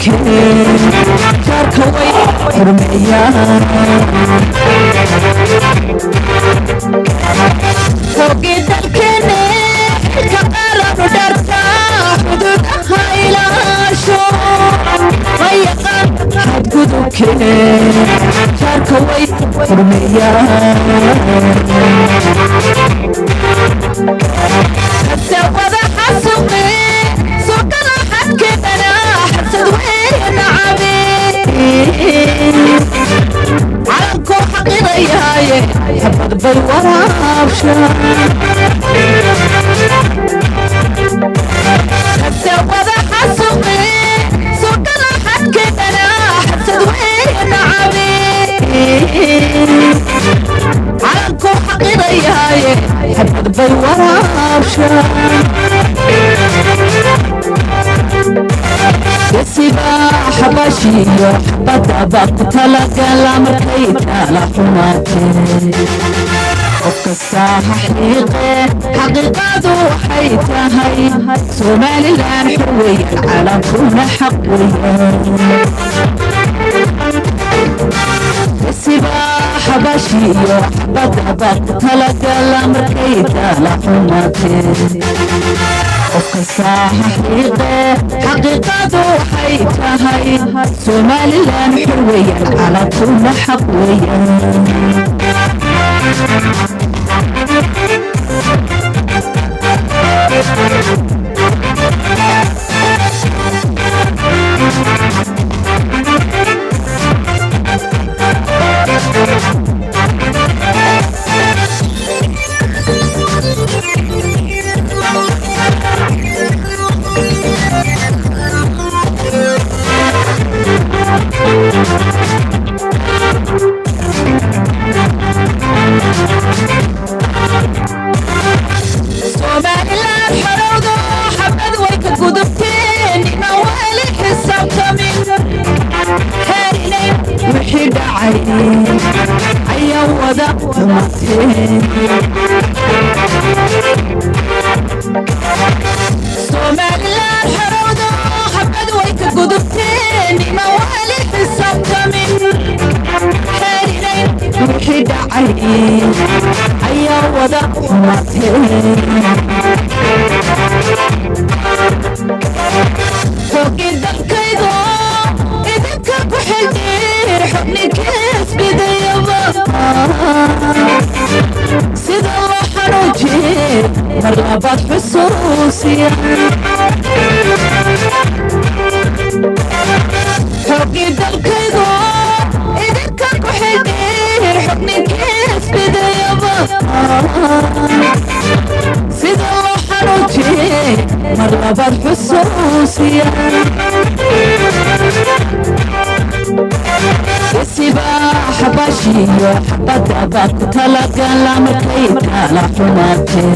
gudubkeen jaarka way xurmeeyaan hoogii dalkeene xilka qaaranu dharta xuduudaha ilaasho ma yaqaan xadgudubkeen jaarka way xurmeeyaan sawada xasuqe sokala xadkeedana xasad weyn cabe calanku xaqidayaaye xabad bay waraabshaan sawada xasuqe sokala xadkeedana xasad weyn cabe calanku xaqidayaaye xabad bay waraabshaan sibaa xabashiyo xabadaba ku talagala markay taala xumaatee qof kastaa xaqiiqe xaqiiqadu waxay tahay somalilan xur weeyaan calankuna xaq weeyaan sibaa xabashiyo xabadaba ku talagala markay taala xumaatee qof kastaa xaqiiqe xaqiiqadu waxay tahay somalilan xur weeyaan calankuna xaq weeyaan somalilan xorowdo xabad way ka gudubteen ina weli xisaabtamin heerinay wixii dhacay ayaa wada xumateen somalilan xorowdo xabad way ka gudubteen ina weli xisaabtamin heerinay wixii dhacay ayaa wada xumateen hoogii dalkaydo idinka ku xildhiir xubninkees bidayaba sida loo xanuujiye mar labaad xusuusiya hoogii dalkaydo idinka ku xildhiir xubninkees bidayaba sida loo xanuujiye mar labaad xusuusiya sibaa xabashiyo xabadaba ku talagala markay taala xumaatee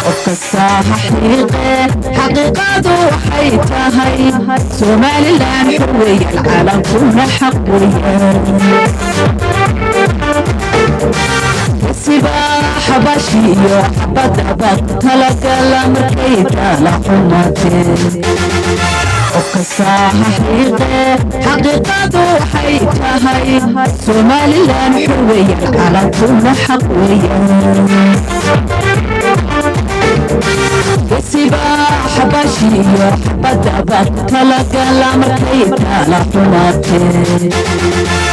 qof kastaa xaqiiqe xaqiiqadu waxay tahay somalilan xur weeyaan calankuna xaq weeyaan sibaa xabashiyo xabadaba ku talagala markay taala xumaatee qof kastaa xaqiiqe xaqiiqadu waxay tahay somalilan xur weeyaan calankuna xaq weeyaan sibaa xabashiyo xabadaba ku talagala markay taala xumaatee